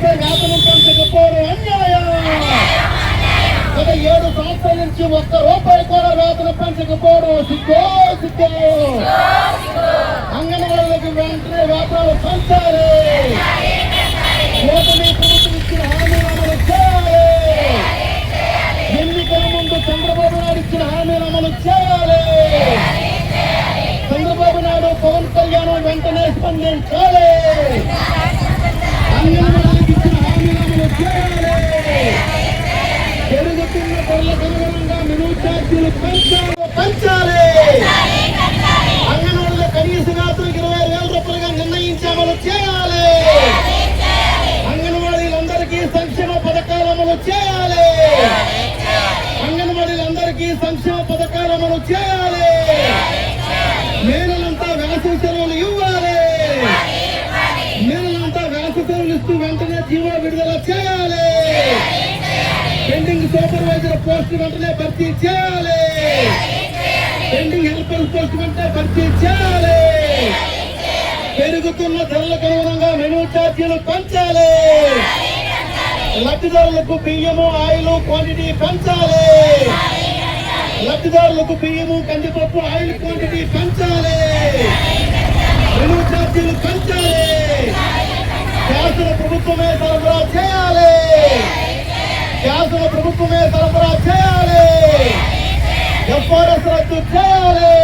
చేస్తే వేతనం పెంచకపోవడం అన్యాయం. గత 7 సంవత్సరాల నుంచి ₹1 కూడా వేతనం పెంచకపోవడం సిగ్గో సిగ్గో. అంగన్వాడీలకు వెంటనే వేతనాలు పెంచాలి. కూటమి ప్రభుత్వం ఇచ్చిన హామీలు అమలు చేయాలి. ఎన్నికల ముందు చంద్రబాబు నాయుడు ఇచ్చిన హామీలు అమలు చేయాలి. చంద్రబాబు నాయుడు పవన్ కళ్యాణ్ వెంటనే స్పందించాలి. అంగన్వాడీలకు ఇచ్చిన హామీలు అమలు చేయాలి. పెరుగుతున్న ధరలకు అనుగుణంగా మెనూ ఛార్జీలు పెంచాలి. అంగన్వాడీలో కనీస వేతనం ₹20,000గా నిర్ణయించి అమలు చేయాలి. అంగన్వాడీలందరికీ సంక్షేమ పథకాలు అమలు చేయాలి. అంగన్వాడీలందరికీ సంక్షేమ పథకాలు అమలు చేయాలి. మేనంతా వేసవి సెలవులు ఇవ్వాలి. మేనంతా వేసవి సెలవులు ఇస్తూ వెంటనే జీవో విడుదల చేయాలి. పెండింగ్ సూపర్వైజర్ పోస్ట్ వెంటనే భర్తీ చేయాలి. పెండింగ్ హెల్పర్ పోస్ట్ వెంటనే భర్తీ చేయాలి. పెరుగుతున్న ధరలకు అనుగుణంగా మెనూ ఛార్జీలు పెంచాలి. లబ్ధిదారులకు బియ్యము ఆయిల్ క్వాంటిటీ పెంచాలి. లబ్ధిదారులకు బియ్యము కందిపప్పు ఆయిల్ క్వాంటిటీ పెంచాలి. మెనూ ఛార్జీలు పెంచాలి. గ్యాసుల ప్రభుత్వమే సరఫరా చేయాలి. గ్యాసుల ప్రభుత్వమే సరఫరా చేయాలి. ఎఫ్ఆర్ఎస్ రద్దు చేయాలి.